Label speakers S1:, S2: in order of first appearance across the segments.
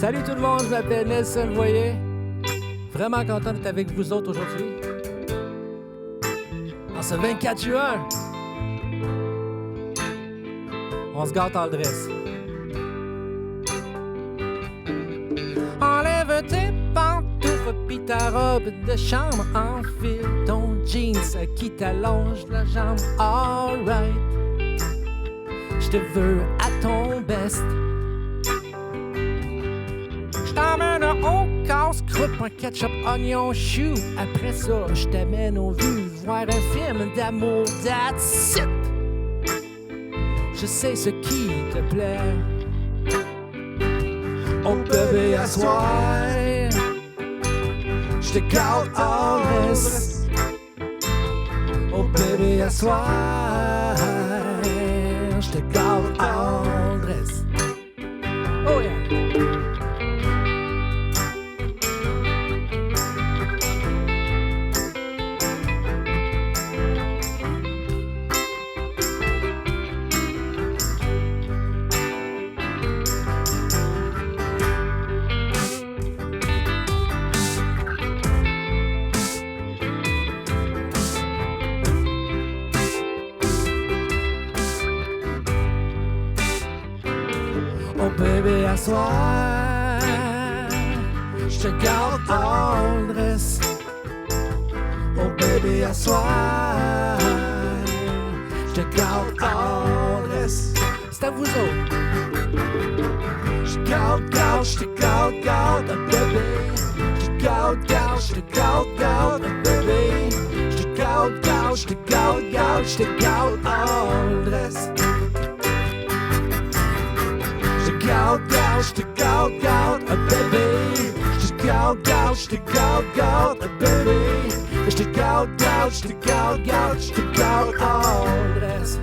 S1: Salut tout le monde, je m'appelle Nelson Voyer. Vraiment content d'être avec vous autres aujourd'hui. En ce 24 juin, on se gâte en dresse. Enlève tes pantoufles pis ta robe de chambre, enfile ton jeans qui t'allonge la jambe. Alright, je te veux à ton best. J't'emmène au casse-croûte, un ketchup, oignon, chou. Après ça, j't'amène au vu voir un film d'amour, that's it. Je sais ce qui te plaît. Oh bébé, à soir, j'te garde en laisse. Oh bébé, à soir, j'te garde en dresse. Oh yeah. Oh bébé, à soir, j'te garde en dresse. Oh bébé, à soir, j'te garde en dresse. C'est à vous autres. J'te garde, j'te garde, bébé. J'te garde, j'te garde, bébé. J'te garde, j'te garde en dresse. J'te garde, bébé. J'te garde, bébé. J'te garde en dresse.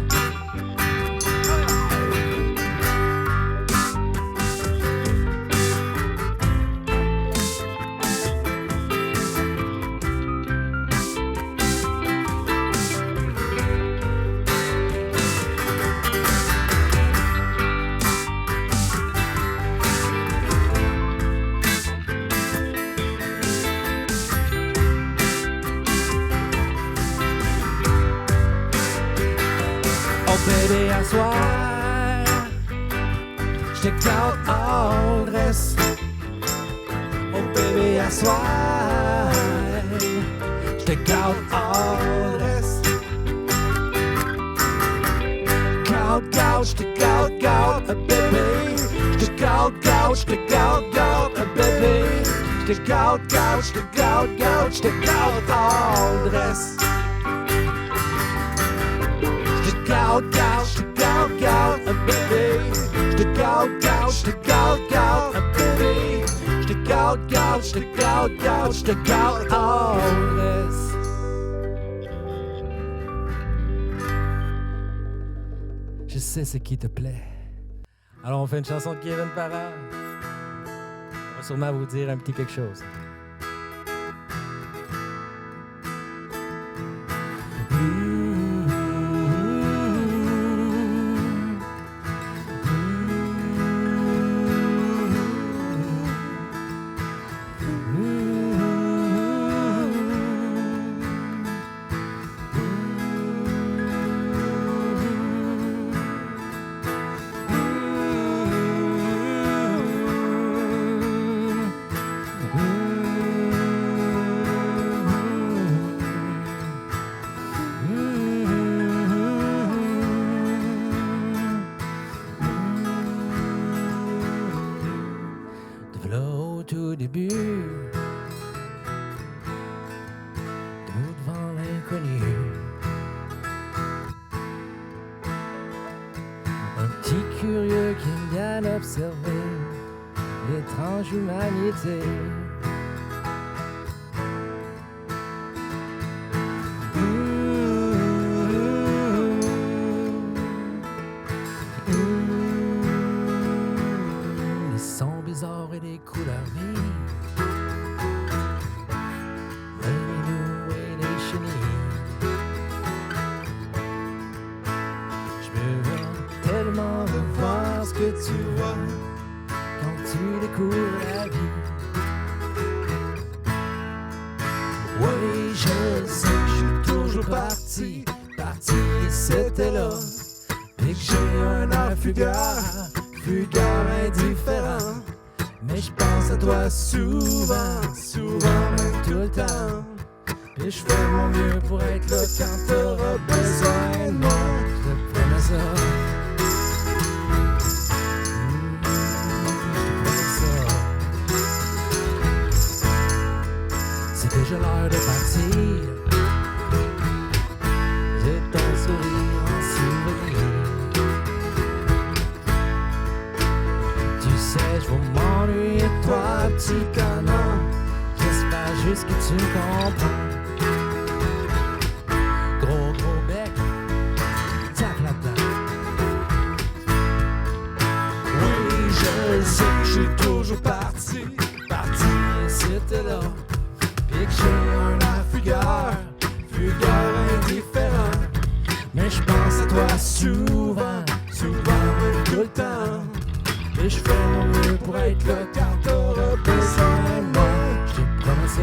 S1: Oh bébé, à soir, j'te garde en dresse. Oh bébé, à soir, j'te garde en dresse. J'te garde, bébé. J'te garde, bébé. J'te garde en dresse. J'te garde, bébé. J'te garde, bébé. J'te garde en dresse. Je sais ce qui te plaît. Alors on fait une chanson de Kevin Parent. On va sûrement vous dire un petit quelque chose. Au tout début, debout devant l'inconnu, un petit curieux qui aime bien observer l'étrange humanité. Les sons bizarres et les couleurs vives, les minous et les chenilles. Je me vois tellement revoir ce que tu vois quand tu les découvre la vie. Oui, je sais que je suis toujours parti et c'était là. Et que j'ai un air fugueur indifférent. Mais je pense à toi souvent, même tout le temps. Et je fais mon mieux pour être là quand t'auras besoin de moi. Je te promets ça. C'est déjà l'heure de partir. J'ai ton sourire en souvenir. Tu sais, je vais m'ennuyer de toi, petit connard. J'espère juste que tu comprends. Gros bec, tape là-dedans. Oui, je sais que je suis toujours parti et c'était là. Et que j'ai un air fugueur indifférent. Mais je pense à toi souvent, même tout le temps. Et je fais mon mieux pour être là quand t'auras besoin de moi. Je te promets ça.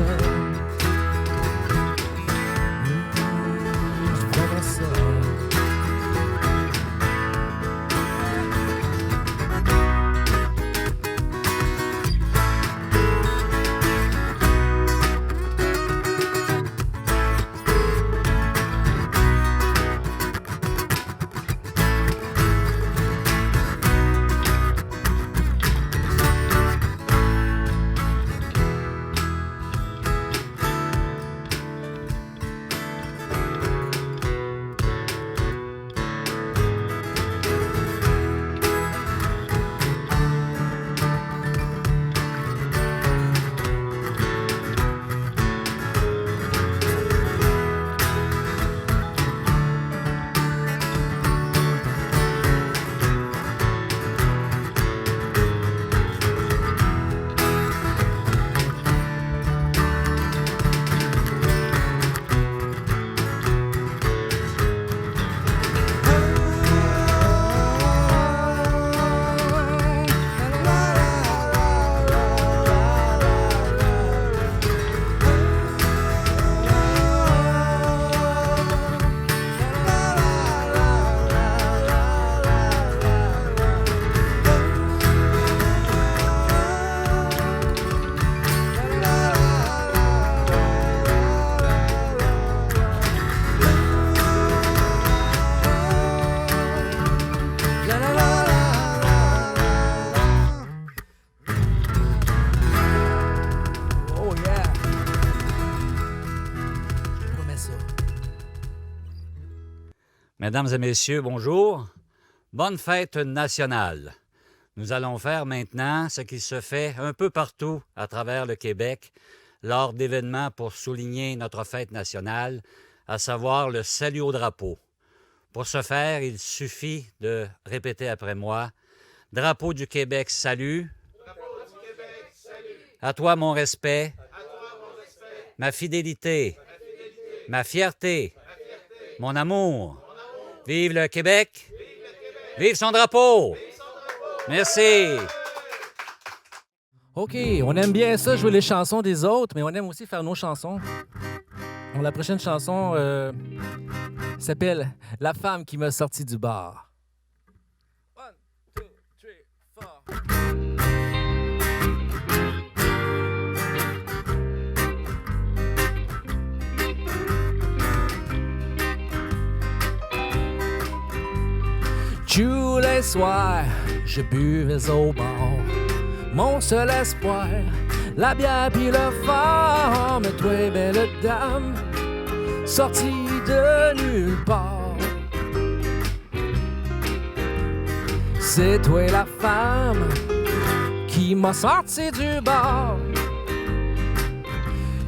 S1: Je te promets ça.
S2: Mesdames et messieurs, bonjour. Bonne fête nationale. Nous allons faire maintenant ce qui se fait un peu partout à travers le Québec lors d'événements pour souligner notre fête nationale, à savoir le salut au drapeau. Pour ce faire, il suffit de répéter après moi « Drapeau du Québec, salut. Drapeau du Québec, salut. À toi mon respect. À toi, mon respect. Ma fidélité. Ma fierté. Mon amour. Vive le Québec! Vive son drapeau! Merci!
S1: OK, on aime bien ça, jouer les chansons des autres, mais on aime aussi faire nos chansons. Donc, la prochaine chanson s'appelle « La femme qui m'a sorti du bar ». 1, 2, 3, 4... Tous les soirs, je buvais au bar. Mon seul espoir, la bière pis le phare. Mais toi, belle dame, sortie de nulle part. C'est toi la femme qui m'a sorti du bar.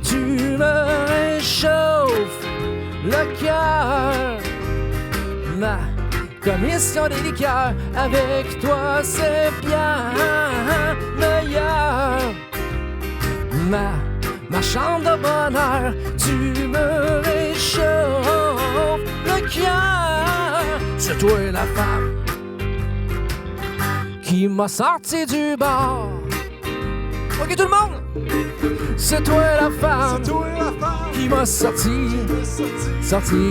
S1: Tu me réchauffes le cœur. Ma commission des liqueurs, avec toi c'est bien meilleur. Ma chambre de bonheur, tu me réchauffes le cœur. C'est toi la femme qui m'a sorti du bar. Ok, tout le monde! C'est toi la femme qui m'a sorti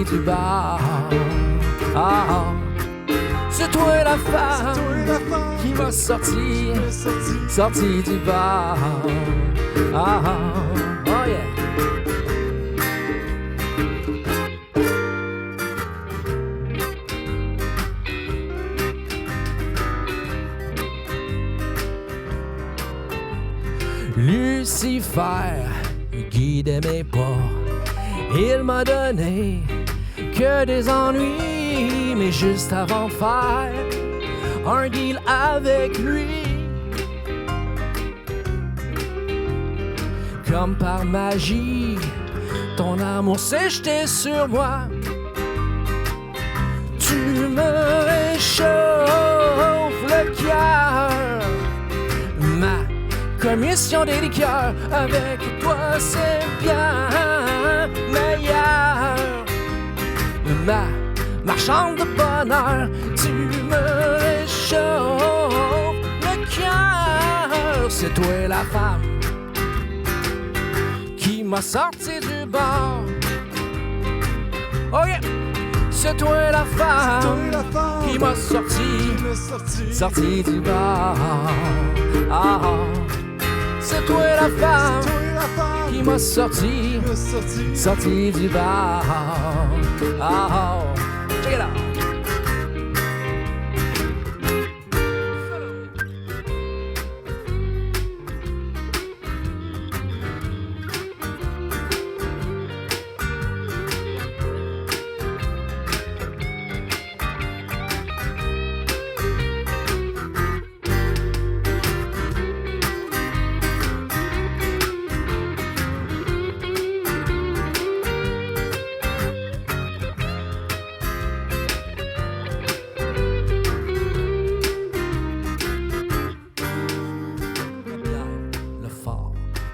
S1: du bar. Ah, c'est toi la femme qui m'a sorti du bar. Ah, oh yeah. Lucifer guidait mes pas. Il m'a donné que des ennuis, mais juste avant de faire un deal avec lui, comme par magie, ton amour s'est jeté sur moi. Tu me réchauffes le cœur. Ma commission des liqueurs avec toi c'est bien meilleur. Ma marchande de bonheur, tu me réchauffes le cœur. C'est toi la femme qui m'a sorti du bar. Oh yeah! C'est toi la femme qui m'a sorti du bar. Ah, c'est toi la femme qui m'a sorti du bar. Ah, check it out.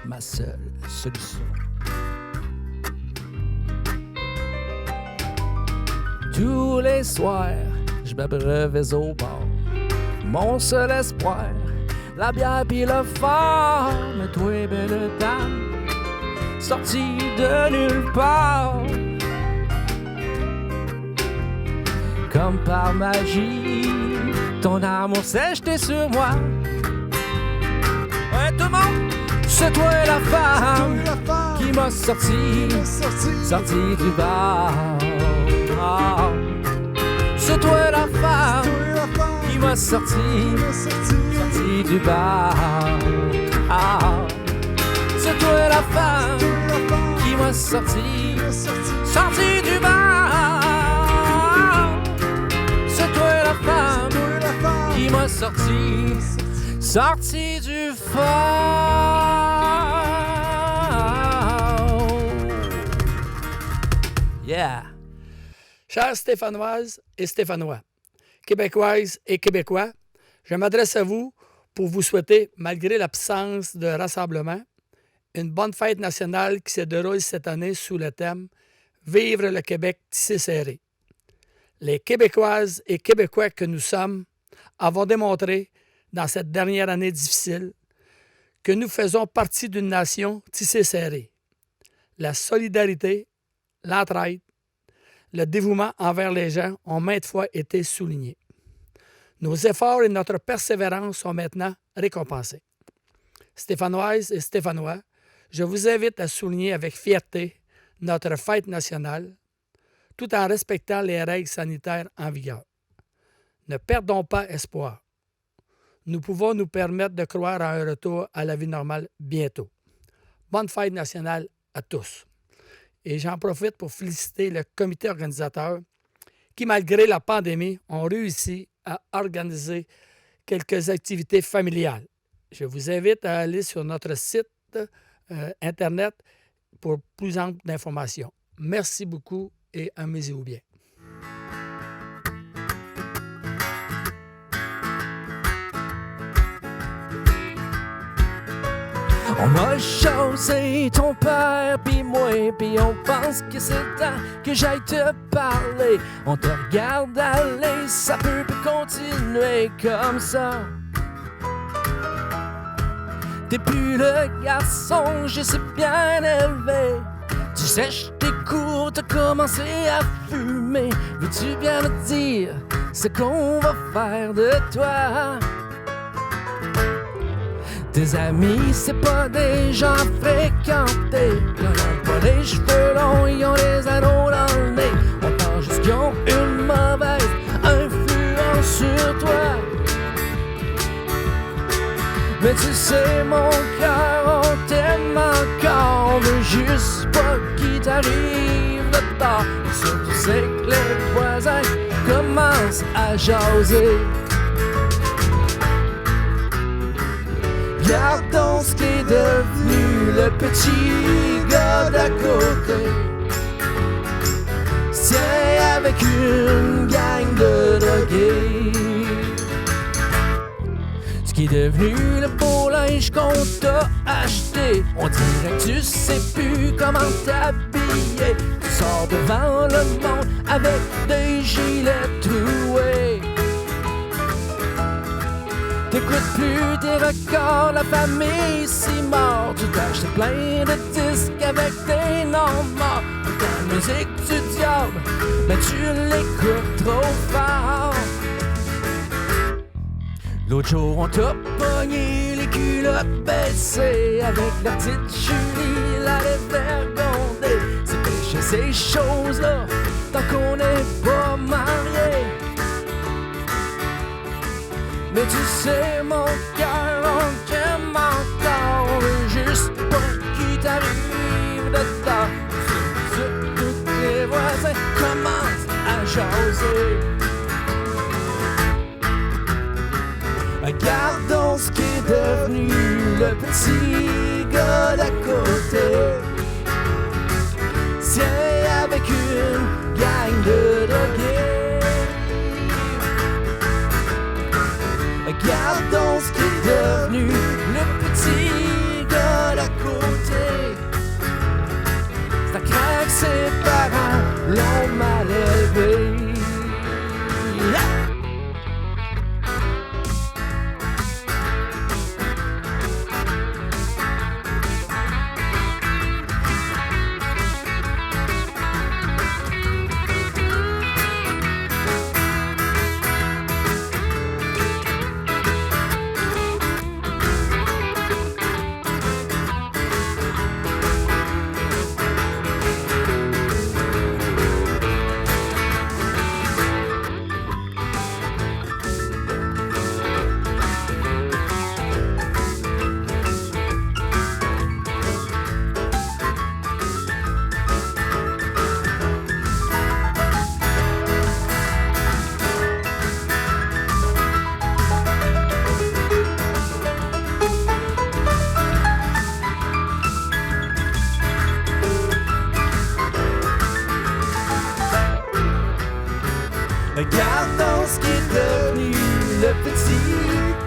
S1: Ma seule solution. Tous les soirs, je m'abreuvais au bar. Mon seul espoir, la bière pis le phare. Mais toi, belle dame, sortie de nulle part. Comme par magie, ton amour s'est jeté sur moi. Ouais, tout le monde! C'est toi la femme qui m'a sorti du bar. Ah, c'est toi la femme qui m'a sorti du bar. Ah, c'est toi la femme qui m'a sorti du bar. C'est toi la femme qui m'a sorti du phare. Yeah!
S3: Chères Stéphanoises et Stéphanois, Québécoises et Québécois, je m'adresse à vous pour vous souhaiter, malgré l'absence de rassemblement, une bonne fête nationale qui se déroule cette année sous le thème « Vivre le Québec tissé serré ». Les Québécoises et Québécois que nous sommes avons démontré dans cette dernière année difficile que nous faisons partie d'une nation tissée serrée. La solidarité, l'entraide, le dévouement envers les gens ont maintes fois été soulignés. Nos efforts et notre persévérance sont maintenant récompensés. Stéphanoises et Stéphanois, je vous invite à souligner avec fierté notre fête nationale, tout en respectant les règles sanitaires en vigueur. Ne perdons pas espoir. Nous pouvons nous permettre de croire à un retour à la vie normale bientôt. Bonne fête nationale à tous. Et j'en profite pour féliciter le comité organisateur qui, malgré la pandémie, ont réussi à organiser quelques activités familiales. Je vous invite à aller sur notre site Internet pour plus ample d'informations. Merci beaucoup et amusez-vous bien.
S1: On m'a chaussé ton père pis moi, pis on pense que c'est le temps que j'aille te parler. On te regarde aller, ça peut continuer comme ça. T'es plus le garçon, je sais bien élevé. Tu sèches tes cours, t'as commencé à fumer. Veux-tu bien me dire ce qu'on va faire de toi? Tes amis, c'est pas des gens fréquentés. Ils ont pas les cheveux longs, ils ont les anneaux dans le nez. On pense juste qu'ils ont une mauvaise influence sur toi. Mais tu sais, mon cœur, on t'aime encore. On veut juste pas qu'il t'arrive de tort. Et surtout, c'est que les voisins commencent à jaser. Regardons ce qui est devenu le petit gars d'à côté. C'est avec une gang de drogués. Ce qui est devenu le beau linge qu'on t'a acheté. On dirait que tu sais plus comment t'habiller. Tu sors devant le monde avec des gilets troués. T'écoutes plus tes records, la famille s'y mord. Tu t'achètes plein de disques avec tes noms morts. Ta musique du diable, mais tu l'écoutes trop fort. L'autre jour on t'a pogné les culottes baissées. Avec la petite Julie, la dévergondée. C'est péché ces choses-là, tant qu'on n'est pas mariés. Mais tu sais, mon cœur, on t'aime encore. On veut juste pas qu'il t'arrive de tort. Tous tes voisins commencent à jaser. Regardons ce qui est devenu le petit gars d'à côté. C'est avec une gang de drogués. Regardons ce qui est devenu le petit gars d'à côté. C'est à craindre que ses parents l'ont mal élevé. Regardons ce qui est devenu le petit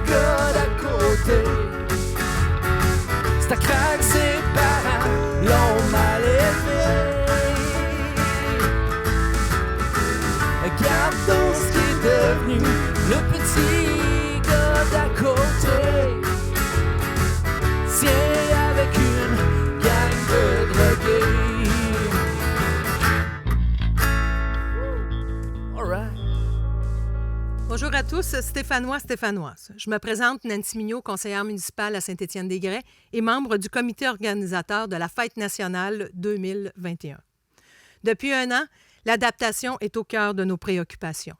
S1: gars d'à côté. C'est à craindre que ses parents l'ont mal élevé. Regardons ce qui est devenu le petit gars d'à côté. C'est avec une gang de drogués.
S4: Bonjour à tous, Stéphanois, Stéphanoises. Je me présente Nancy Mignot, conseillère municipale à Saint-Étienne-des-Grès et membre du comité organisateur de la Fête nationale 2021. Depuis un an, l'adaptation est au cœur de nos préoccupations.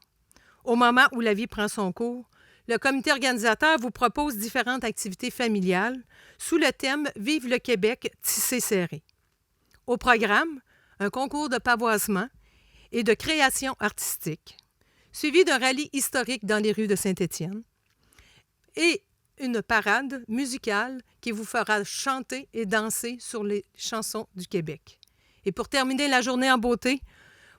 S4: Au moment où la vie prend son cours, le comité organisateur vous propose différentes activités familiales sous le thème « Vive le Québec, tissé serré ». Au programme, un concours de pavoisement et de création artistique, suivi d'un rallye historique dans les rues de Saint-Étienne et une parade musicale qui vous fera chanter et danser sur les chansons du Québec. Et pour terminer la journée en beauté,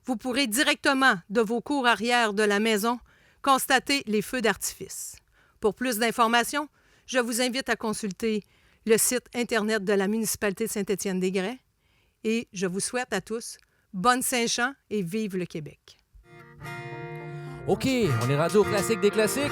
S4: vous pourrez directement de vos cours arrière de la maison constater les feux d'artifice. Pour plus d'informations, je vous invite à consulter le site Internet de la municipalité de Saint-Étienne-des-Grès et je vous souhaite à tous bonne Saint-Jean et vive le Québec.
S1: OK, on est rendu au classique des classiques.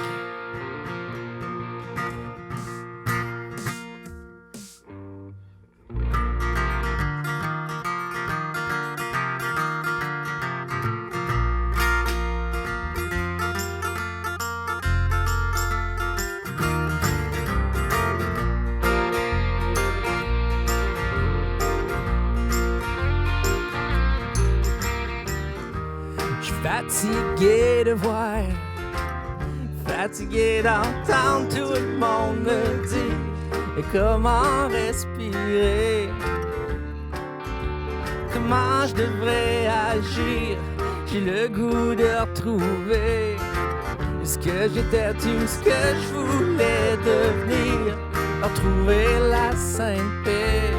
S1: fatigué de voir, fatigué d'entendre tout le monde me dire comment respirer, comment je devrais agir. J'ai le goût de retrouver ce que j'étais, tout ce que je voulais devenir, retrouver la sainte paix,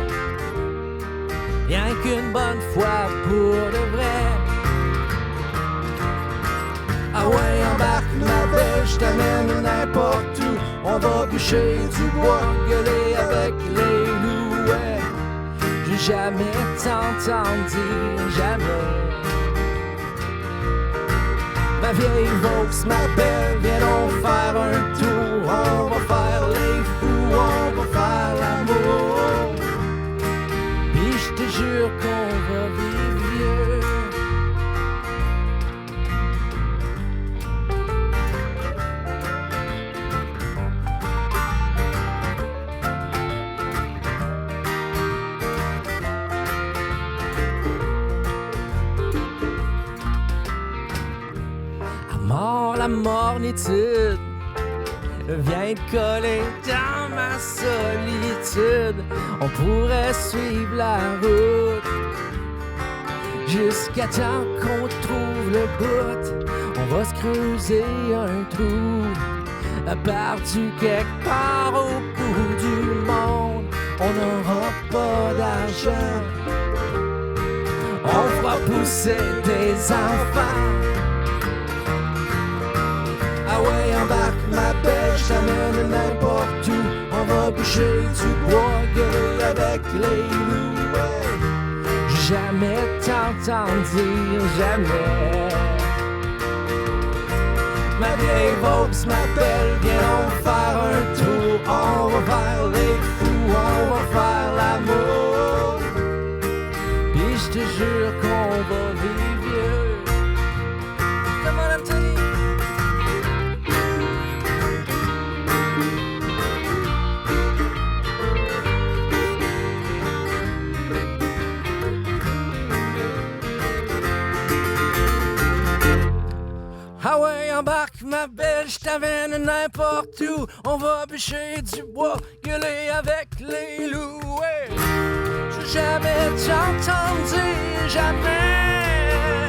S1: rien qu'une bonne fois pour de vrai. Ah ouais, embarque ma belle, je t'amène n'importe où. On va bûcher du bois, gueuler avec les loups. Ouais, j'ai jamais t'entendu dire jamais. Ma vieille Vaux m'appelle, viens donc faire un tour. On va faire les fous, on va faire l'amour. Puis je te jure qu'on va vivre vieux. La mornitude vient te coller dans ma solitude. On pourrait suivre la route jusqu'à temps qu'on trouve le bout. On va se creuser un trou perdu quelque part au bout du monde. On n'aura pas d'argent, on fera pousser des enfants. Ah ouais, embarque ma belle, je t'amène n'importe où. On va bûcher du bois, gueuler avec les loups. Ouais. J'ai jamais t'entendu dire jamais. Ma vieille Vaux m'appelle, viens on faire un tour. On va faire les fous, on va faire l'amour. Puis je te jure qu'on va vivre vieux. Come on, Anthony. Ah ouais, embarque ma belle, je t'amène n'importe où. On va bûcher du bois, gueuler avec les loups. Ouais. J'ai jamais t'entendu, jamais.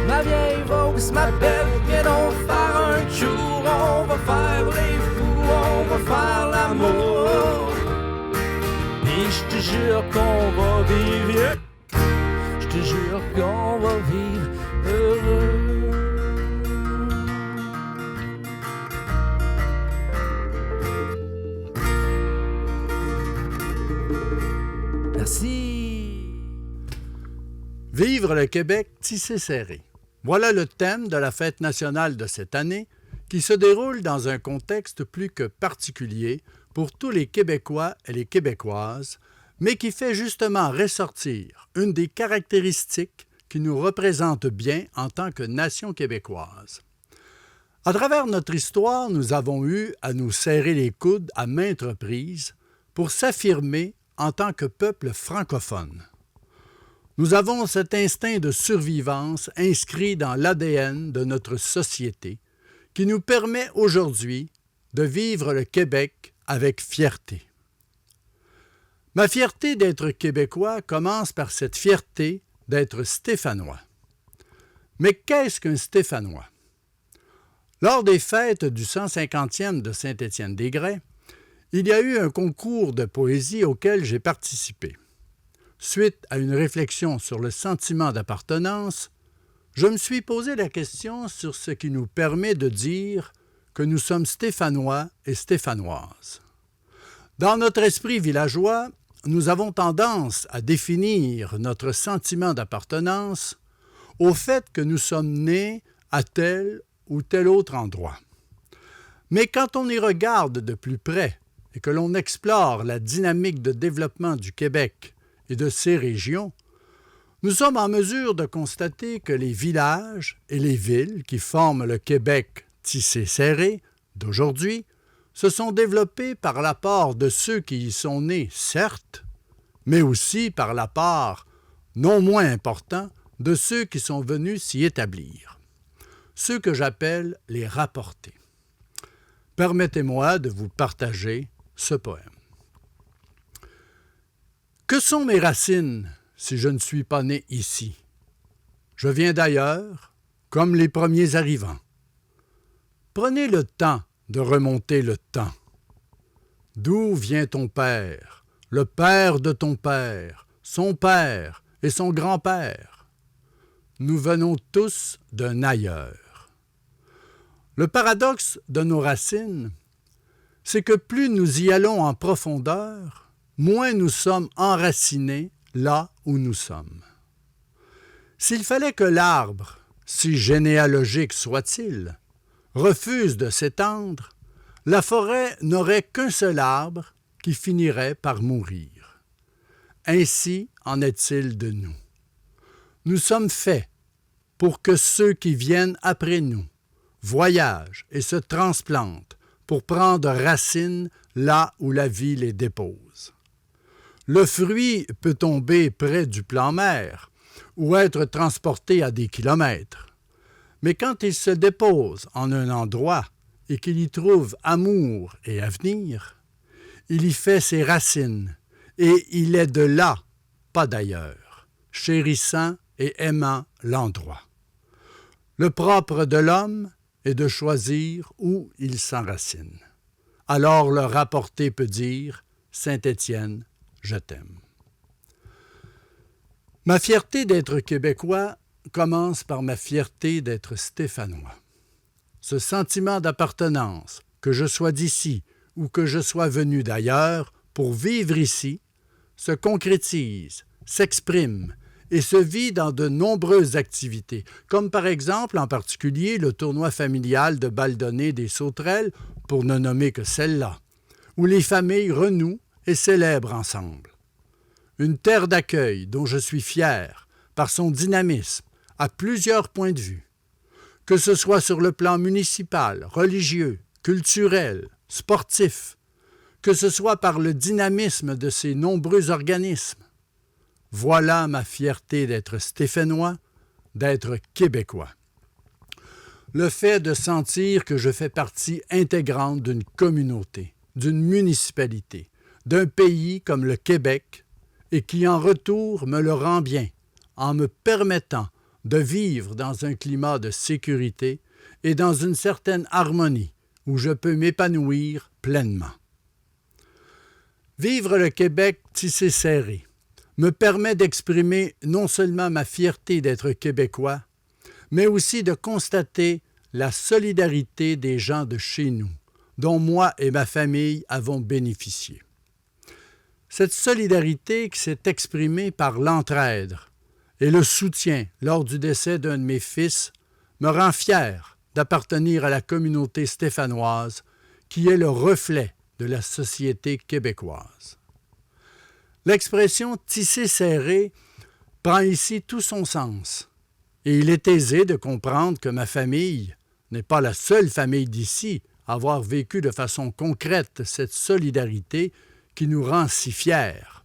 S1: Ma vieille Vaux m'appelle, viens donc faire un tour. On va faire les fous, on va faire l'amour. Et je te jure qu'on va vivre vieux. Je te jure qu'on va vivre heureux. Merci.
S5: Vivre le Québec tissé serré. Voilà le thème de la fête nationale de cette année qui se déroule dans un contexte plus que particulier pour tous les Québécois et les Québécoises, mais qui fait justement ressortir une des caractéristiques qui nous représente bien en tant que nation québécoise. À travers notre histoire, nous avons eu à nous serrer les coudes à maintes reprises pour s'affirmer en tant que peuple francophone. Nous avons cet instinct de survivance inscrit dans l'ADN de notre société qui nous permet aujourd'hui de vivre le Québec avec fierté. Ma fierté d'être québécois commence par cette fierté d'être stéphanois. Mais qu'est-ce qu'un Stéphanois? Lors des fêtes du 150e de Saint-Étienne-des-Grès, il y a eu un concours de poésie auquel j'ai participé. Suite à une réflexion sur le sentiment d'appartenance, je me suis posé la question sur ce qui nous permet de dire que nous sommes Stéphanois et Stéphanoises. Dans notre esprit villageois, nous avons tendance à définir notre sentiment d'appartenance au fait que nous sommes nés à tel ou tel autre endroit. Mais quand on y regarde de plus près et que l'on explore la dynamique de développement du Québec et de ses régions, nous sommes en mesure de constater que les villages et les villes qui forment le Québec tissé serré d'aujourd'hui se sont développés par l'apport de ceux qui y sont nés, certes, mais aussi par l'apport non moins important de ceux qui sont venus s'y établir, ceux que j'appelle les rapportés. Permettez-moi de vous partager ce poème. Que sont mes racines si je ne suis pas né ici? Je viens d'ailleurs, comme les premiers arrivants. Prenez le temps de remonter le temps. D'où vient ton père, le père de ton père, son père et son grand-père? Nous venons tous d'un ailleurs. Le paradoxe de nos racines, c'est que plus nous y allons en profondeur, moins nous sommes enracinés là où nous sommes. S'il fallait que l'arbre, si généalogique soit-il, refuse de s'étendre, la forêt n'aurait qu'un seul arbre qui finirait par mourir. Ainsi en est-il de nous. Nous sommes faits pour que ceux qui viennent après nous voyagent et se transplantent pour prendre racine là où la vie les dépose. Le fruit peut tomber près du plan mer ou être transporté à des kilomètres. Mais quand il se dépose en un endroit et qu'il y trouve amour et avenir, il y fait ses racines et il est de là, pas d'ailleurs, chérissant et aimant l'endroit. Le propre de l'homme est de choisir où il s'enracine. Alors le rapporté peut dire « Saint-Étienne, je t'aime ». Ma fierté d'être québécois commence par ma fierté d'être stéphanois. Ce sentiment d'appartenance, que je sois d'ici ou que je sois venu d'ailleurs pour vivre ici, se concrétise, s'exprime et se vit dans de nombreuses activités, comme par exemple en particulier le tournoi familial de Baldonnés des Sauterelles, pour ne nommer que celle-là, où les familles renouent et célèbrent ensemble. Une terre d'accueil dont je suis fier par son dynamisme à plusieurs points de vue, que ce soit sur le plan municipal, religieux, culturel, sportif, que ce soit par le dynamisme de ses nombreux organismes. Voilà ma fierté d'être stéphanois, d'être québécois. Le fait de sentir que je fais partie intégrante d'une communauté, d'une municipalité, d'un pays comme le Québec, et qui en retour me le rend bien, en me permettant de vivre dans un climat de sécurité et dans une certaine harmonie où je peux m'épanouir pleinement. Vivre le Québec tissé serré me permet d'exprimer non seulement ma fierté d'être québécois, mais aussi de constater la solidarité des gens de chez nous, dont moi et ma famille avons bénéficié. Cette solidarité qui s'est exprimée par l'entraide et le soutien lors du décès d'un de mes fils me rend fier d'appartenir à la communauté stéphanoise qui est le reflet de la société québécoise. L'expression « tisser serré » prend ici tout son sens, et il est aisé de comprendre que ma famille n'est pas la seule famille d'ici à avoir vécu de façon concrète cette solidarité qui nous rend si fiers.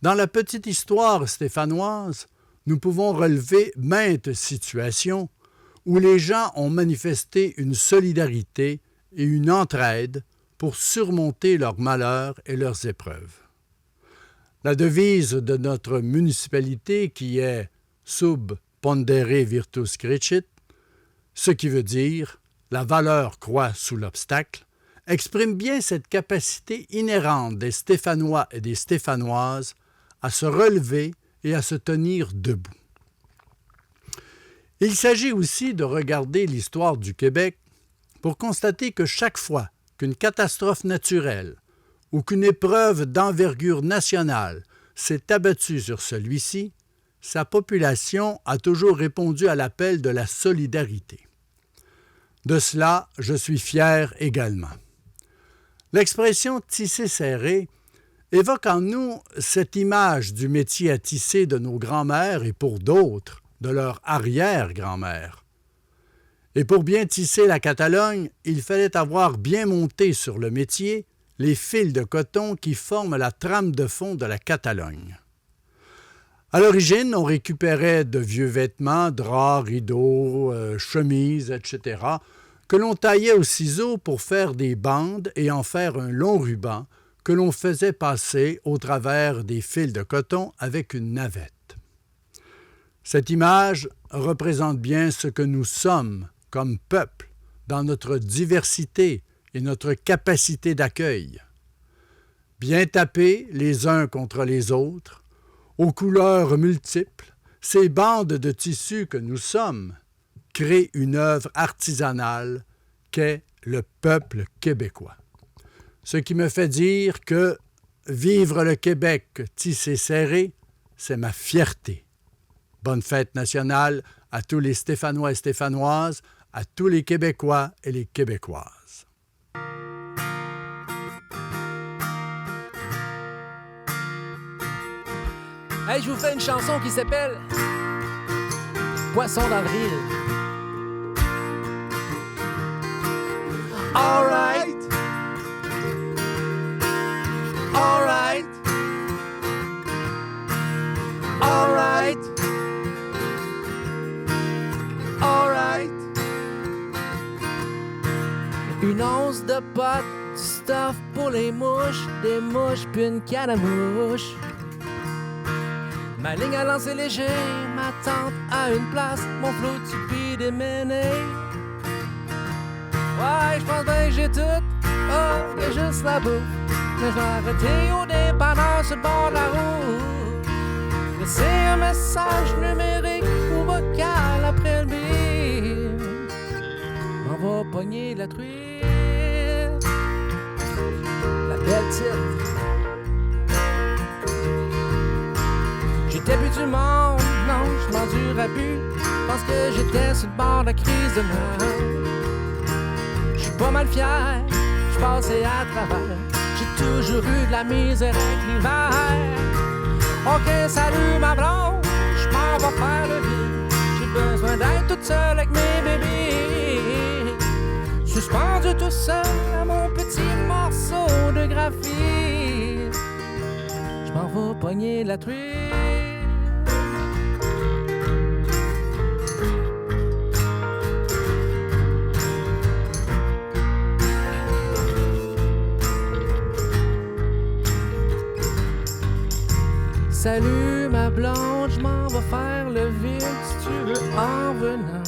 S5: Dans la petite histoire stéphanoise, nous pouvons relever maintes situations où les gens ont manifesté une solidarité et une entraide pour surmonter leurs malheurs et leurs épreuves. La devise de notre municipalité qui est « Sub pondere virtus crescit », ce qui veut dire « la valeur croît sous l'obstacle », exprime bien cette capacité inhérente des Stéphanois et des Stéphanoises à se relever et à se tenir debout. Il s'agit aussi de regarder l'histoire du Québec pour constater que chaque fois qu'une catastrophe naturelle ou qu'une épreuve d'envergure nationale s'est abattue sur celui-ci, sa population a toujours répondu à l'appel de la solidarité. De cela, je suis fier également. L'expression « tisser serré » évoque en nous cette image du métier à tisser de nos grands-mères et pour d'autres, de leur arrière-grand-mère. Et pour bien tisser la Catalogne, il fallait avoir bien monté sur le métier les fils de coton qui forment la trame de fond de la Catalogne. À l'origine, on récupérait de vieux vêtements, draps, rideaux, chemises, etc., que l'on taillait au ciseau pour faire des bandes et en faire un long ruban que l'on faisait passer au travers des fils de coton avec une navette. Cette image représente bien ce que nous sommes comme peuple dans notre diversité et notre capacité d'accueil. Bien tapés les uns contre les autres, aux couleurs multiples, ces bandes de tissu que nous sommes créent une œuvre artisanale qu'est le peuple québécois. Ce qui me fait dire que vivre le Québec tissé serré, c'est ma fierté. Bonne fête nationale à tous les Stéphanois et Stéphanoises, à tous les Québécois et les Québécoises.
S1: Hey, je vous fais une chanson qui s'appelle Poisson d'avril. All right. All right. All right. All right. Une once de potes, du stuff pour les mouches, des mouches puis une canne à mouche. Ma ligne à lancer léger, ma tente à une place, mon flot tupi déméné. Ouais, j'pense bien que j'ai tout, oh, y'a juste la bouffe. Mais j'vais arrêter au dépanneur sur le bord de la route. Laisser un message numérique ou vocal après le bip. M'en va pogner la truite, la belle titre. J'étais plus du monde, non, je m'endurais plus. Parce que j'étais sur le bord de la crise de nerfs. J'suis pas mal fier, j'passais à travers. J'ai toujours eu de la misère avec l'hiver. Ok, salut ma blonde, j'm'en vais faire le vide. J'ai besoin d'être toute seule avec mes bébés. Suspendu tout seul à mon petit morceau de graphite. J'm'en vais pogner la truite. Salut ma blonde, je m'en vais faire le vide si tu veux en venant.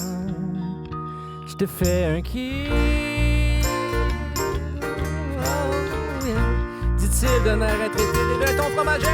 S1: Je te fais un kiss. Oh, yeah. Dit-il d'un air intrépide et d'un ton fromager.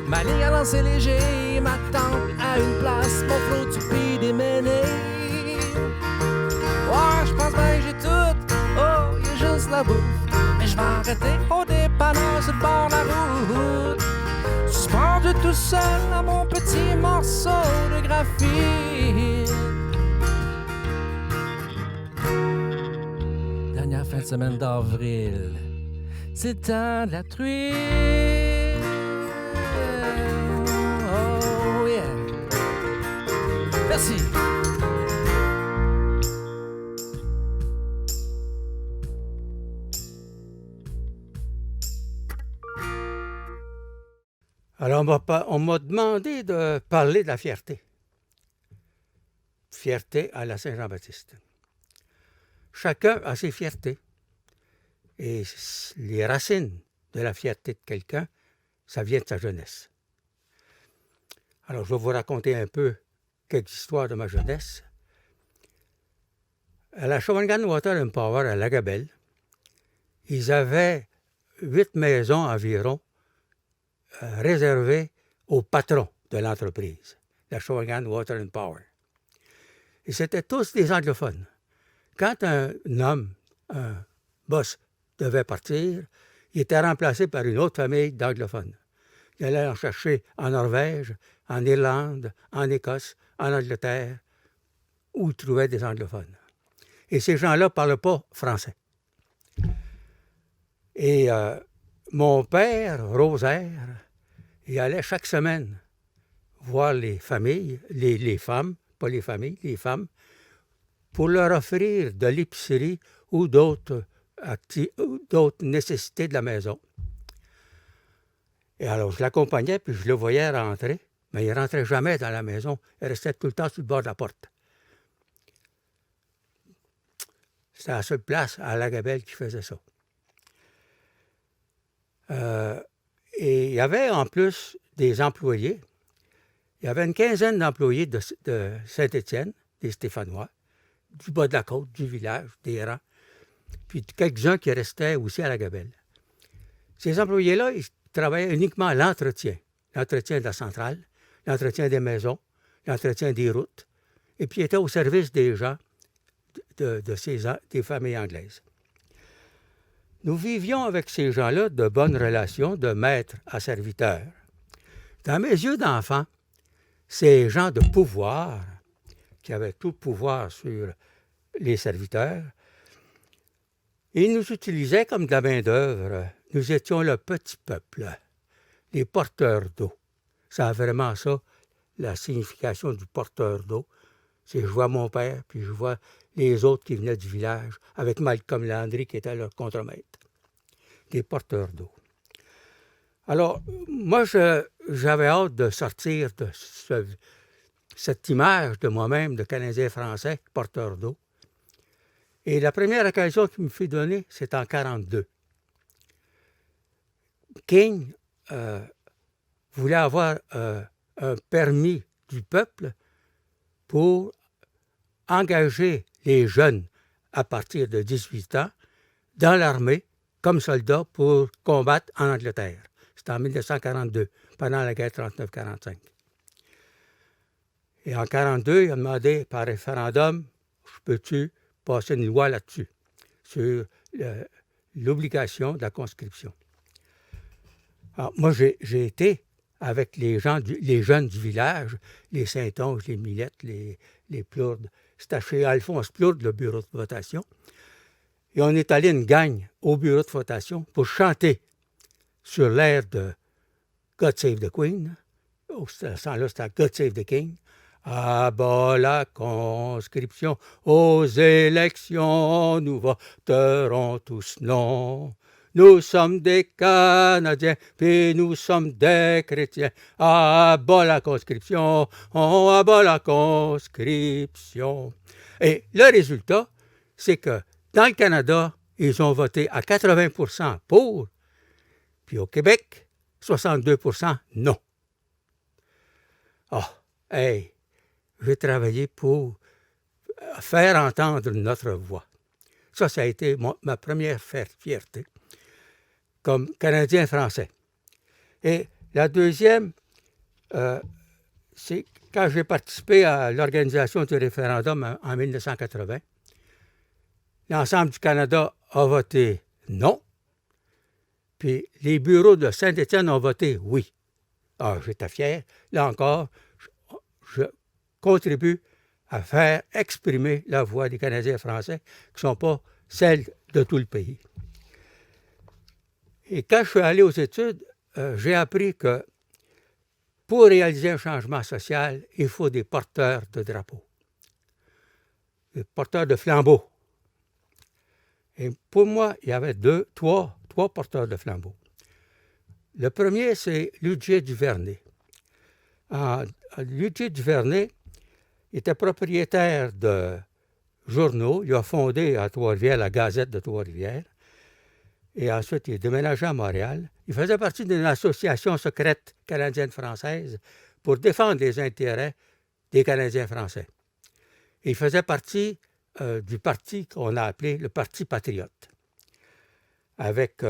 S1: Ma ligne à lancer léger, ma tente à une place, mon flot tupi déméné. Ouais, j'pense bien que j'ai tout, oh, y'a juste la bouffe. Mais j'vais arrêter au dépanneur sur le bord de la route. Suspendu tout seul à mon petit morceau de graphite. Dernière fin de semaine d'avril, c'est le temps de la truite. Oh yeah. Merci.
S6: Alors, on m'a demandé de parler de la fierté. Fierté à la Saint-Jean-Baptiste. Chacun a ses fiertés. Et les racines de la fierté de quelqu'un, ça vient de sa jeunesse. Alors, je vais vous raconter un peu quelques histoires de ma jeunesse. À la Shawinigan Water and Power, à Lagabelle, ils avaient 8 maisons environ réservées aux patrons de l'entreprise, la Shawinigan Water and Power. Et c'était tous des anglophones. Quand un homme, un boss, devait partir, il était remplacé par une autre famille d'anglophones. Il allait en chercher en Norvège, en Irlande, en Écosse, en Angleterre, où il trouvait des anglophones. Et ces gens-là ne parlaient pas français. Et mon père, Rosaire, il allait chaque semaine voir les familles, les femmes, pas les familles, les femmes, pour leur offrir de l'épicerie ou d'autres nécessités de la maison. Et alors, je l'accompagnais, puis je le voyais rentrer, mais il ne rentrait jamais dans la maison. Il restait tout le temps sur le bord de la porte. C'était la seule place à Lagabelle qui faisait ça. Et il y avait en plus des employés. Il y avait une quinzaine d'employés de Saint-Étienne, des Stéphanois, du bas de la côte, du village, des rangs, puis quelques-uns qui restaient aussi à Lagabelle. Ces employés-là, ils travaillaient uniquement à l'entretien de la centrale, l'entretien des maisons, l'entretien des routes, et puis ils étaient au service des gens des familles anglaises. Nous vivions avec ces gens-là de bonnes relations, de maître à serviteur. Dans mes yeux d'enfant, ces gens de pouvoir, qui avaient tout le pouvoir sur les serviteurs, ils nous utilisaient comme de la main-d'œuvre. Nous étions le petit peuple, les porteurs d'eau. C'est vraiment ça, la signification du porteur d'eau. C'est je vois mon père, puis je vois les autres qui venaient du village, avec Malcolm Landry qui était leur contremaître. Des porteurs d'eau. Alors, moi, j'avais hâte de sortir de cette image de moi-même, de Canadien français, porteur d'eau. Et la première occasion qui me fut donnée, c'est en 1942. King voulait avoir un permis du peuple pour engager les jeunes à partir de 18 ans dans l'armée comme soldats pour combattre en Angleterre. C'était en 1942, pendant la guerre 39-45. Et en 1942, il a demandé par référendum, peux-tu passer une loi là-dessus, sur l'obligation de la conscription. Alors, moi, j'ai été avec les jeunes du village, les Saint-Onge, les Millettes, les Plourdes. C'était chez Alphonse Plourde, le bureau de votation. Et on est allé une gang au bureau de votation pour chanter sur l'air de God Save the Queen. Au temps-là, c'était God Save the King. À bas la conscription, aux élections, nous voterons tous non. Nous sommes des Canadiens, puis nous sommes des chrétiens. À bas la conscription, à bas la conscription. Et le résultat, c'est que dans le Canada, ils ont voté à 80% pour, puis au Québec, 62% non. Ah, hey, j'ai travaillé pour faire entendre notre voix. Ça a été ma première fierté comme Canadien français. Et la deuxième, c'est quand j'ai participé à l'organisation du référendum en 1980. L'ensemble du Canada a voté non, puis les bureaux de Saint-Étienne ont voté oui. Ah, j'étais fier. Là encore, je contribue à faire exprimer la voix des Canadiens français qui ne sont pas celles de tout le pays. Et quand je suis allé aux études, j'ai appris que pour réaliser un changement social, il faut des porteurs de drapeaux, des porteurs de flambeaux. Et pour moi, il y avait trois porteurs de flambeaux. Le premier, c'est Ludger Duvernay. Ludger Duvernay était propriétaire de journaux. Il a fondé à Trois-Rivières la Gazette de Trois-Rivières. Et ensuite, il est déménagé à Montréal. Il faisait partie d'une association secrète canadienne-française pour défendre les intérêts des Canadiens français. Il faisait partie du parti qu'on a appelé le Parti patriote, avec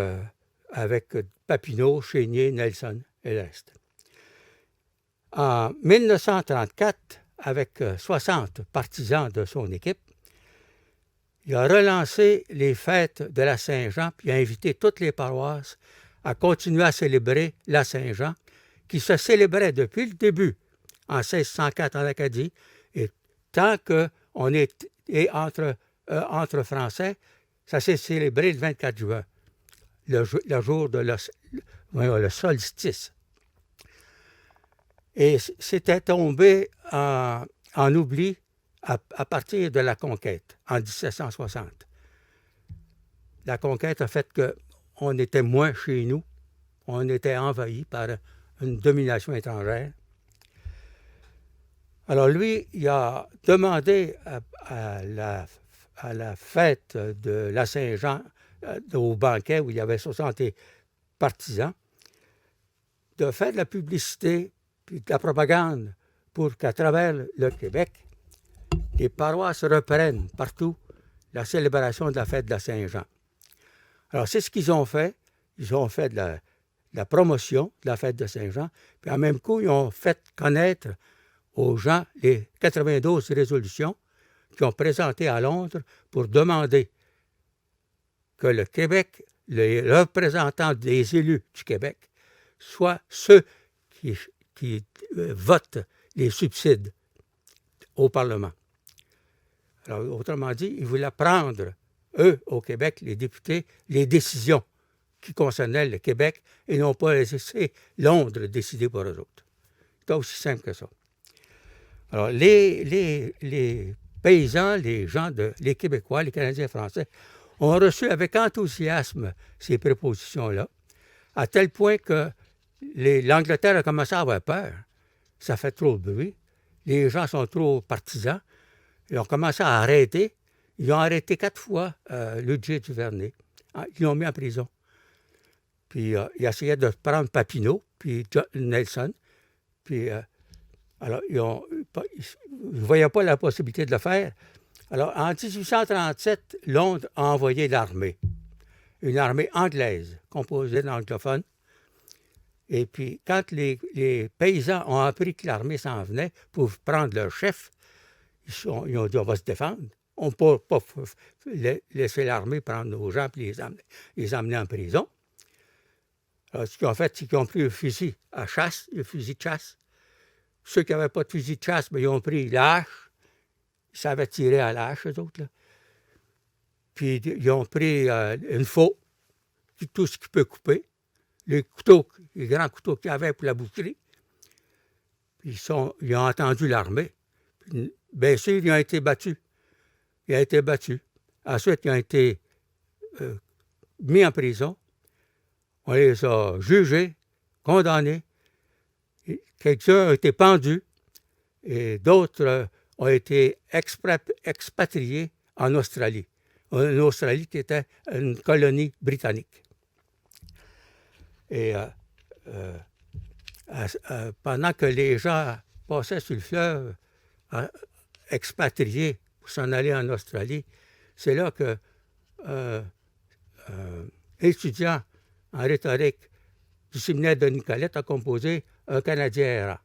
S6: Papineau, Chénier, Nelson et le reste. En 1934, avec 60 partisans de son équipe, il a relancé les fêtes de la Saint-Jean, puis a invité toutes les paroisses à continuer à célébrer la Saint-Jean, qui se célébrait depuis le début, en 1604 en Acadie, et tant qu'on est entre Français, ça s'est célébré le 24 juin, le jour de le solstice. Et c'était tombé en oubli à partir de la conquête, en 1760. La conquête a fait qu'on était moins chez nous, on était envahi par une domination étrangère. Alors lui, il a demandé à la fête de la Saint-Jean, au banquet où il y avait 60 partisans, de faire de la publicité puis de la propagande pour qu'à travers le Québec, les paroisses reprennent partout la célébration de la fête de la Saint-Jean. Alors, c'est ce qu'ils ont fait. Ils ont fait de la promotion de la fête de Saint-Jean, puis en même coup, ils ont fait connaître aux gens les 92 résolutions qu'ils ont présentées à Londres pour demander que le Québec, les représentants des élus du Québec, soient ceux qui votent les subsides au Parlement. Alors, autrement dit, ils voulaient prendre, eux, au Québec, les députés, les décisions qui concernaient le Québec et non pas laisser Londres décider pour eux autres. C'est aussi simple que ça. Alors, les paysans, les Québécois, les Canadiens français, ont reçu avec enthousiasme ces propositions-là, à tel point que l'Angleterre a commencé à avoir peur. Ça fait trop de bruit. Les gens sont trop partisans. Ils ont commencé à arrêter. Ils ont arrêté 4 fois Ludger Duvernay. Ils l'ont mis en prison. Puis ils essayaient de prendre Papineau, puis Nelson. Puis alors, ils ne voyaient pas la possibilité de le faire. Alors, en 1837, Londres a envoyé l'armée. Une armée anglaise, composée d'anglophones. Et puis, quand les paysans ont appris que l'armée s'en venait pour prendre leur chef, ils ont dit, on va se défendre. On ne peut pas laisser l'armée prendre nos gens et les amener en prison. Alors, ce qu'ils ont fait, c'est qu'ils ont pris le fusil à chasse, le fusil de chasse. Ceux qui n'avaient pas de fusil de chasse, bien, ils ont pris l'hache. Ils savaient tirer à l'hache, eux autres. Là. Puis, ils ont pris une faux, tout ce qui peut couper. Les grands couteaux qu'il y avait pour la boucherie. Puis ils ont entendu l'armée. Puis, bien sûr, ils ont été battus. Ils ont été battus. Ensuite, ils ont été mis en prison. On les a jugés, condamnés. Quelques-uns ont été pendus et d'autres ont été expatriés en Australie. Une Australie qui était une colonie britannique. Et pendant que les gens passaient sur le fleuve, expatriés pour s'en aller en Australie, c'est là que étudiant en rhétorique du séminaire de Nicolette a composé un Canadien errant.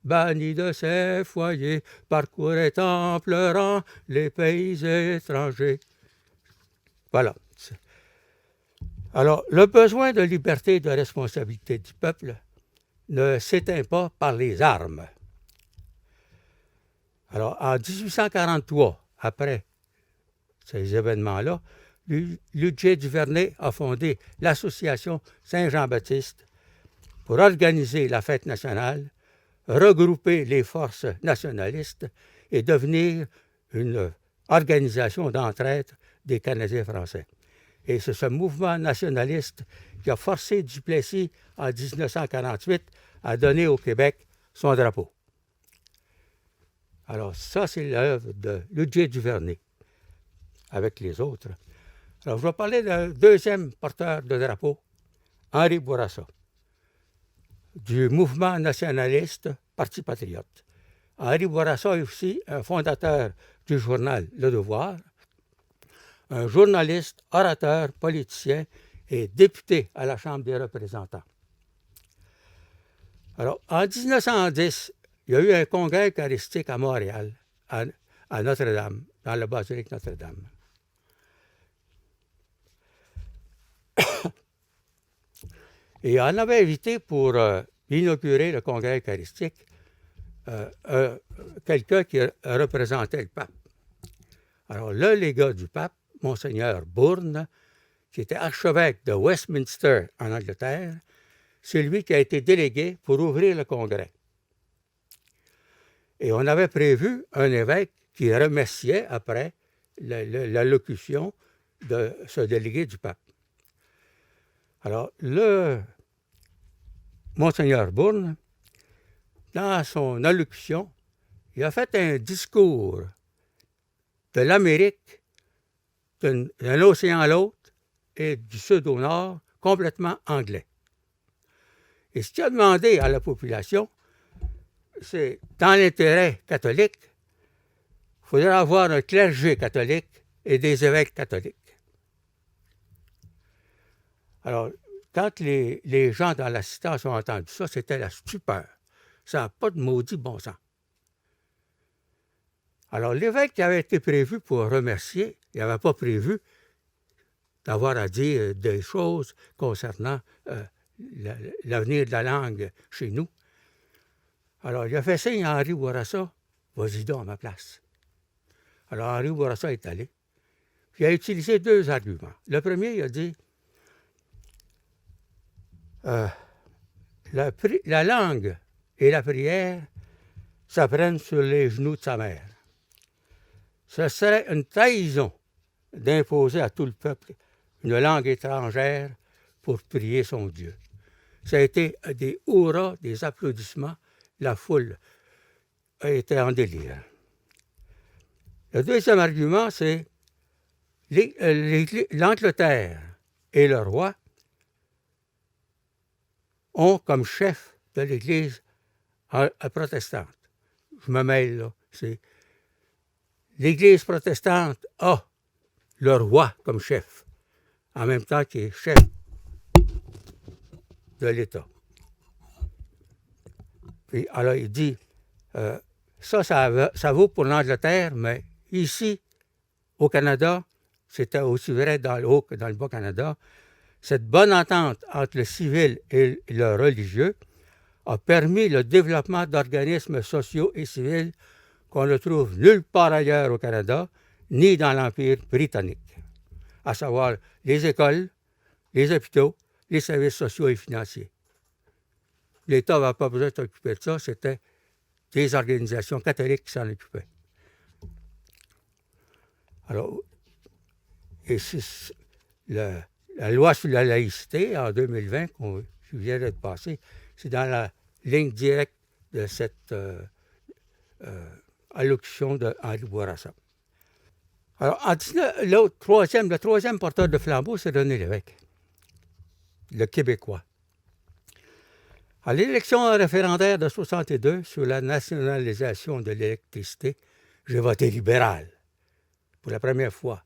S6: Banni de ses foyers, parcourait en pleurant les pays étrangers. Voilà. Alors, le besoin de liberté et de responsabilité du peuple ne s'éteint pas par les armes. Alors, en 1843, après ces événements-là, Ludger Duvernay a fondé l'Association Saint-Jean-Baptiste pour organiser la fête nationale, regrouper les forces nationalistes et devenir une organisation d'entraide des Canadiens français. Et c'est ce mouvement nationaliste qui a forcé Duplessis, en 1948, à donner au Québec son drapeau. Alors ça, c'est l'œuvre de Ludger Duvernay, avec les autres. Alors, je vais parler d'un deuxième porteur de drapeau, Henri Bourassa, du mouvement nationaliste Parti patriote. Henri Bourassa est aussi un fondateur du journal Le Devoir, un journaliste, orateur, politicien et député à la Chambre des représentants. Alors, en 1910, il y a eu un congrès eucharistique à Montréal, à Notre-Dame, dans la basilique Notre-Dame. Et on avait invité pour inaugurer le congrès eucharistique quelqu'un qui représentait le pape. Alors, le légat du pape, Monseigneur Bourne, qui était archevêque de Westminster en Angleterre, c'est lui qui a été délégué pour ouvrir le congrès. Et on avait prévu un évêque qui remerciait après l'allocution de ce délégué du pape. Alors, le Monseigneur Bourne, dans son allocution, il a fait un discours de l'Amérique, d'un océan à l'autre et du sud au nord, complètement anglais. Et ce qu'il a demandé à la population, c'est, dans l'intérêt catholique, il faudrait avoir un clergé catholique et des évêques catholiques. Alors, quand les gens dans l'assistance ont entendu ça, c'était la stupeur. Ça n'a pas de maudit bon sens. Alors, l'évêque qui avait été prévu pour remercier, il n'avait pas prévu d'avoir à dire des choses concernant l'avenir de la langue chez nous. Alors, il a fait signe à Henri Bourassa, vas-y donc à ma place. Alors, Henri Bourassa est allé. Puis il a utilisé deux arguments. Le premier, il a dit, la langue et la prière s'apprennent sur les genoux de sa mère. Ce serait une trahison d'imposer à tout le peuple une langue étrangère pour prier son Dieu. Ça a été des hurrahs, des applaudissements. La foule était en délire. Le deuxième argument, c'est l'Angleterre et le roi ont comme chef de l'Église protestante. Je me mêle là. C'est l'Église protestante a le roi comme chef, en même temps qu'il est chef de l'État. Puis, alors, il dit, ça vaut pour l'Angleterre, mais ici, au Canada, c'était aussi vrai dans le Haut que dans le Bas-Canada, cette bonne entente entre le civil et le religieux a permis le développement d'organismes sociaux et civils qu'on ne trouve nulle part ailleurs au Canada, ni dans l'Empire britannique, à savoir les écoles, les hôpitaux, les services sociaux et financiers. L'État n'avait pas besoin de s'occuper de ça, c'était des organisations catholiques qui s'en occupaient. Alors, et c'est la loi sur la laïcité en 2020, qui vient d'être passée, c'est dans la ligne directe de cette allocution de Henri Bourassa. Alors, le troisième porteur de flambeau, c'est René Lévesque, le Québécois. À l'élection référendaire de 1962 sur la nationalisation de l'électricité, j'ai voté libéral pour la première fois.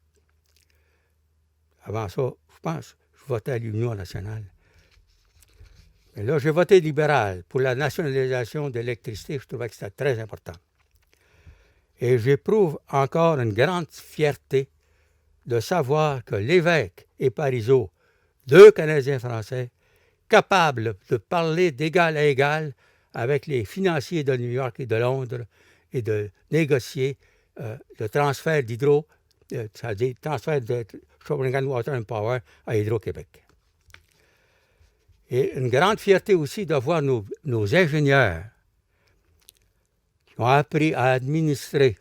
S6: Avant ça, je pense, je votais à l'Union nationale. Mais là, j'ai voté libéral pour la nationalisation de l'électricité. Je trouvais que c'était très important. Et j'éprouve encore une grande fierté de savoir que Lévesque et Parizeau, deux Canadiens français, capables de parler d'égal à égal avec les financiers de New York et de Londres et de négocier le transfert d'hydro, c'est-à-dire le transfert de Shawinigan Water and Power à Hydro-Québec. Et une grande fierté aussi de voir nos ingénieurs qui ont appris à administrer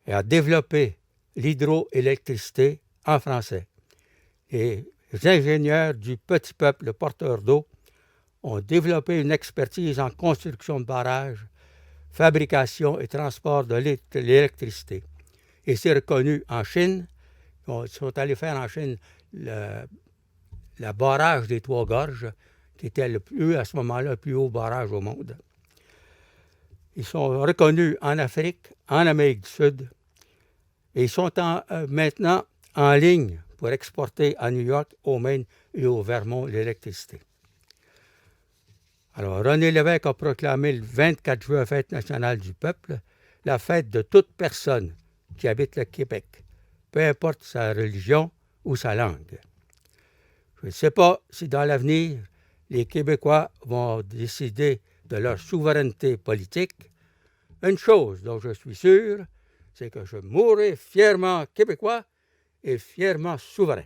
S6: et à développer l'hydroélectricité en français. Et les ingénieurs du petit peuple, le porteur d'eau, ont développé une expertise en construction de barrages, fabrication et transport de l'électricité. Et c'est reconnu en Chine. Ils sont allés faire en Chine le barrage des Trois-Gorges, qui était à ce moment-là, le plus haut barrage au monde. Ils sont reconnus en Afrique, en Amérique du Sud, et ils sont maintenant en ligne pour exporter à New York, au Maine et au Vermont l'électricité. Alors, René Lévesque a proclamé le 24 juin fête nationale du peuple, la fête de toute personne qui habite le Québec, peu importe sa religion ou sa langue. Je ne sais pas si dans l'avenir, les Québécois vont décider de leur souveraineté politique. Une chose dont je suis sûr, c'est que je mourrai fièrement québécois et fièrement souverain.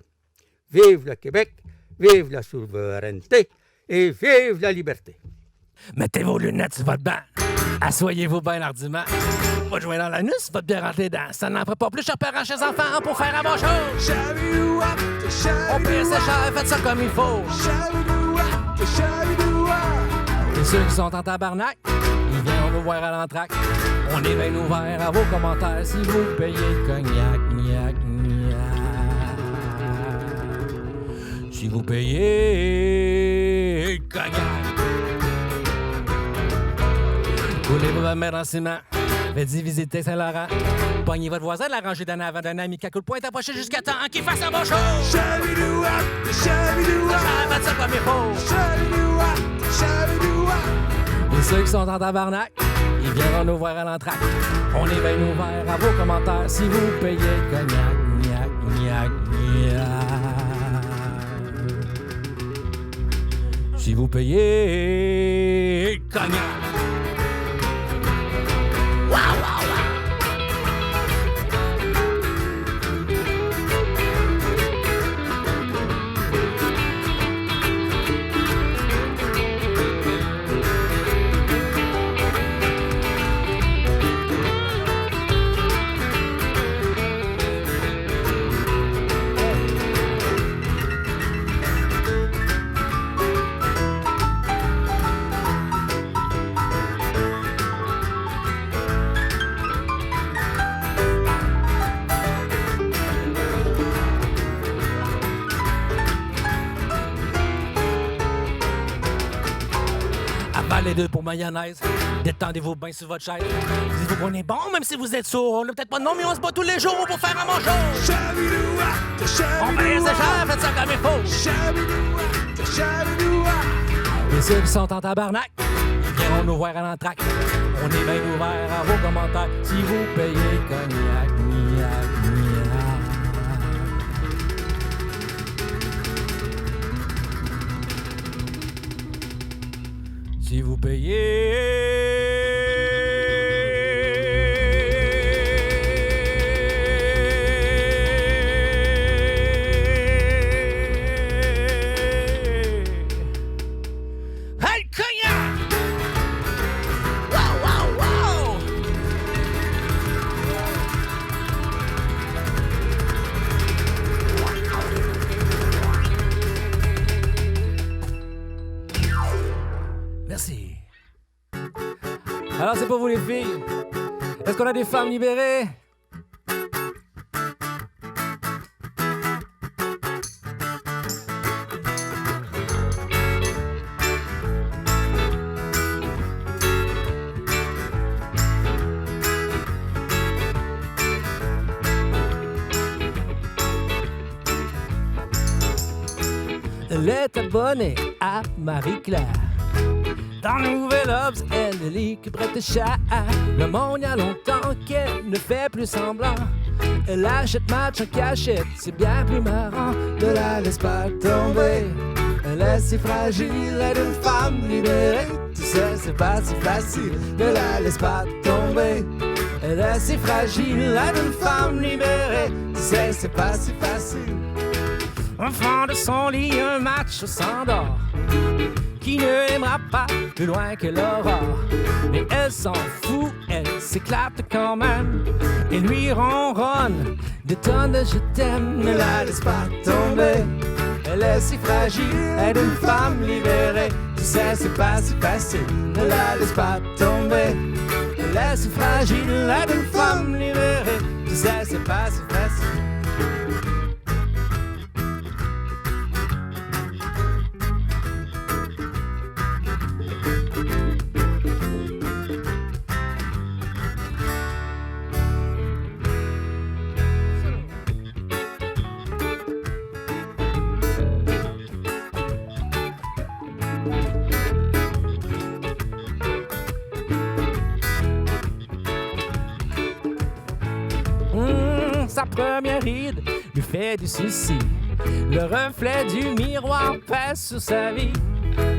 S6: Vive le Québec, vive la souveraineté et vive la liberté.
S1: Mettez vos lunettes sur votre banc. Assoyez-vous bien hardiment. Votre joint dans l'anus, votre bière rentrée dedans. Ça n'en fera pas plus cher parents chez enfants pour faire à bon chose. On paye ses cher, faites ça comme il faut. Et ceux qui sont en tabarnak, ils viennent nous voir à l'entraque. On est bien ouvert à vos commentaires si vous payez le cognac, gnac, gnac. Si vous payez le cognac. Coulez-vous votre mère en ciment. Faites-y visiter Saint-Laurent. Pognez votre voisin de la rangée d'en avant d'un ami qui a coup de poing approché jusqu'à temps qu'il fasse un bon show. Faites ça comme il faut. Et ceux qui sont en tabarnak, ils viendront nous voir à l'entraque. On est bien ouvert à vos commentaires si vous payez le cognac, gnac, gnac, gnac. Si vous payez le cognac. Wow, wow, wow. Les deux pour mayonnaise. Détendez-vous bien sur votre chaise. Dites-vous qu'on est bon, même si vous êtes sourd. On n'a peut-être pas de nom, mais on se bat tous les jours pour faire un bon show. On paye ses chers, faites ça comme il faut. Et ceux qui sont en tabarnak, ils viendront nous voir à l'entraque. On est bien ouvert à vos commentaires si vous payez cognac, gnac, gnac. Si vous payez Hey, cognac! Wow, wow, wow! Merci. Alors, c'est pour vous, les filles. Est-ce qu'on a des femmes libérées? Elle est abonnée à Marie-Claire. Dans le nouvel Obs, elle est libre de chat. Le monde y a longtemps qu'elle ne fait plus semblant. Elle achète match en cachette, c'est bien plus marrant. Ne la laisse pas tomber, elle est si fragile, elle est une femme libérée. Tu sais, c'est pas si facile, ne la laisse pas tomber. Elle est si fragile, elle est une femme libérée. Tu sais, c'est pas si facile. Enfant de son lit, un match s'endort. Qui ne aimera pas plus loin que l'aurore. Mais elle s'en fout, elle s'éclate quand même. Et lui ronronne des tonnes de je t'aime. Ne la laisse pas tomber, elle est si fragile, elle est une femme libérée. Tu sais, c'est pas si facile, ne la laisse pas tomber. Elle est si fragile, elle est une femme libérée. Tu sais, c'est pas si facile. sa première ride lui fait du souci. Le reflet du miroir pèse sur sa vie.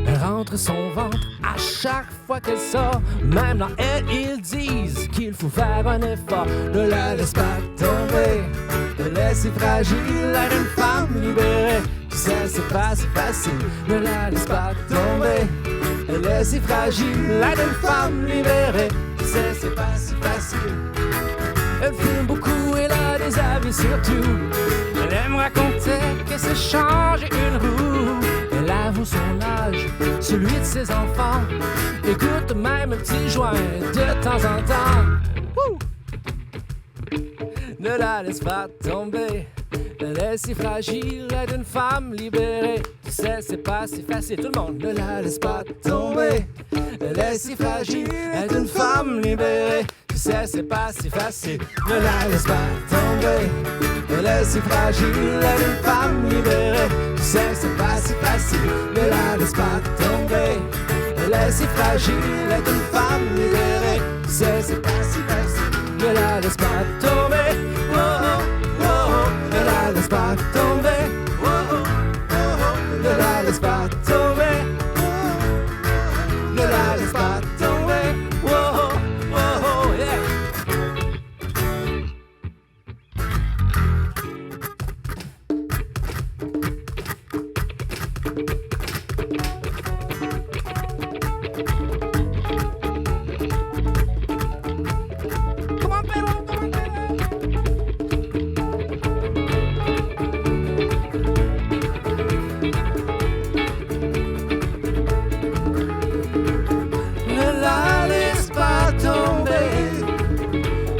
S1: Elle rentre son ventre à chaque fois qu'elle sort. Même dans elle, ils disent qu'il faut faire un effort. Ne la laisse pas tomber, elle est si fragile, elle est une femme libérée. Tu sais, c'est pas si facile, ne la laisse pas tomber. Elle est si fragile, elle est une femme libérée. Tu sais, c'est pas si facile. Elle fume beaucoup, elle a des avis sur tout. Elle aime raconter qu'elle s'est changé une roue. Elle avoue son âge, celui de ses enfants. Écoute même un petit joint de temps en temps. Wouh! Ne la laisse pas tomber. Elle est si fragile, elle est une femme libérée. Tu sais, c'est pas si facile, tout le monde. Ne la laisse pas tomber. Elle est si fragile, elle est une femme libérée. Tu sais, c'est pas si facile. Ne la laisse pas tomber. Elle est si fragile, elle est une femme libérée. Tu sais, c'est pas si facile. Ne la laisse pas tomber. Elle est si fragile, elle est une femme libérée. Tu sais, c'est pas si facile. Ne la laisse pas tomber. Oh, oh, oh, oh. Ne la laisse pas tomber. Oh, oh, oh, oh. Ne la laisse pas tomber. Oh, oh, oh. Ne la laisse pas tomber. Oh, oh, oh, oh, yeah. Come on, Pedro, come on, Pedro. Ne la laisse pas tomber.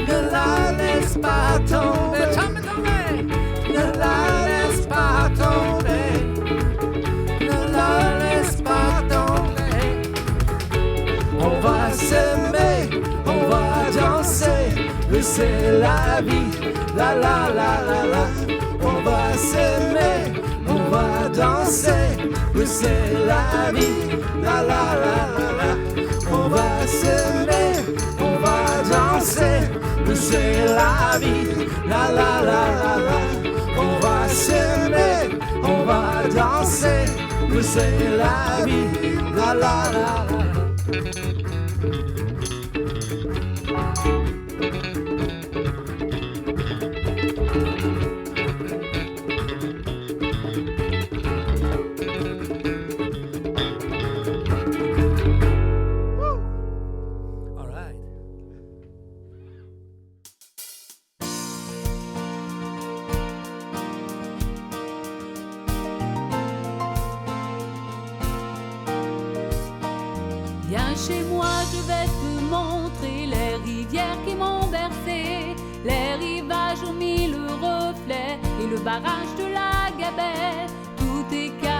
S1: Ne la laisse pas tomber. Ne la laisse pas tomber. Ne la laisse pas tomber. On va s'aimer, on va danser. Oui, c'est la vie. La la la la la. On va s'aimer, on va danser. Oui, c'est la vie. La la la la la. On va s'aimer, on va danser. Oui, c'est la vie. La la la la la. On va s'aimer, on va danser. Oui, c'est la vie. La la la la. All right.
S7: Viens chez moi, je vais te montrer les rivières qui m'ont bercé, les rivages aux mille reflets et le barrage de la Gabelle. Tout est calme.